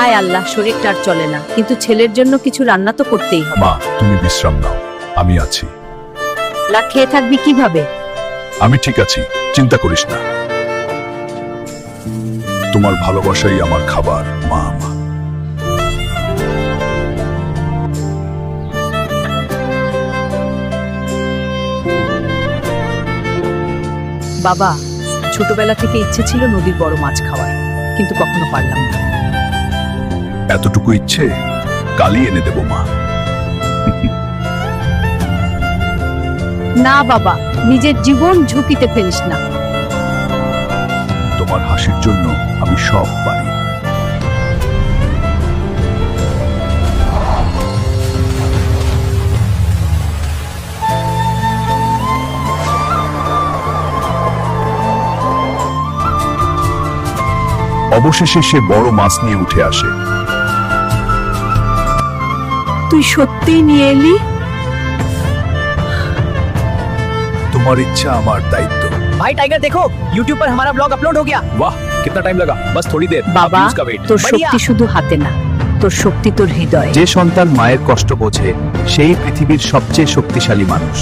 হায় আল্লাহ, শরীরটা আর চলে না, কিন্তু ছেলের জন্য কিছু রান্না তো করতেই হবে। মা, তুমি বিশ্রাম নাও, আমি আছি। না খেয়ে থাকবি কিভাবে? আমি ঠিক আছি, চিন্তা করিস না। তোমার ভালোবাসাই আমার খাবার, মা। মা, বাবা, ছোটবেলা থেকে ইচ্ছে ছিল নদীর বড় মাছ খাওয়ার, কিন্তু কখনো পারলাম না। এতটুকু ইচ্ছে কালই এনে দেব মা। না বাবা, নিজের জীবন ঝুঁকিতে ফেলিস না। তোমার হাসির জন্য আমি সব পারি। অবশেষে সে বড় মাছ নিয়ে উঠে আসে। তুই সত্যিই নিয়ে এলি? তোমার ইচ্ছা আমার দায়িত্ব। भाई टाइगर देखो YouTube पर हमारा ब्लॉग अपलोड हो गया। वाह कितना टाइम लगा, बस थोड़ी देर। বাবা, अब views का वेट। তোর बढ़िया। শক্তি শুধু হাতে না, তোর শক্তি তোর হৃদয়ে। যে সন্তান মায়ের কষ্ট বোঝে সেই পৃথিবীর সবচেয়ে শক্তিশালী মানুষ।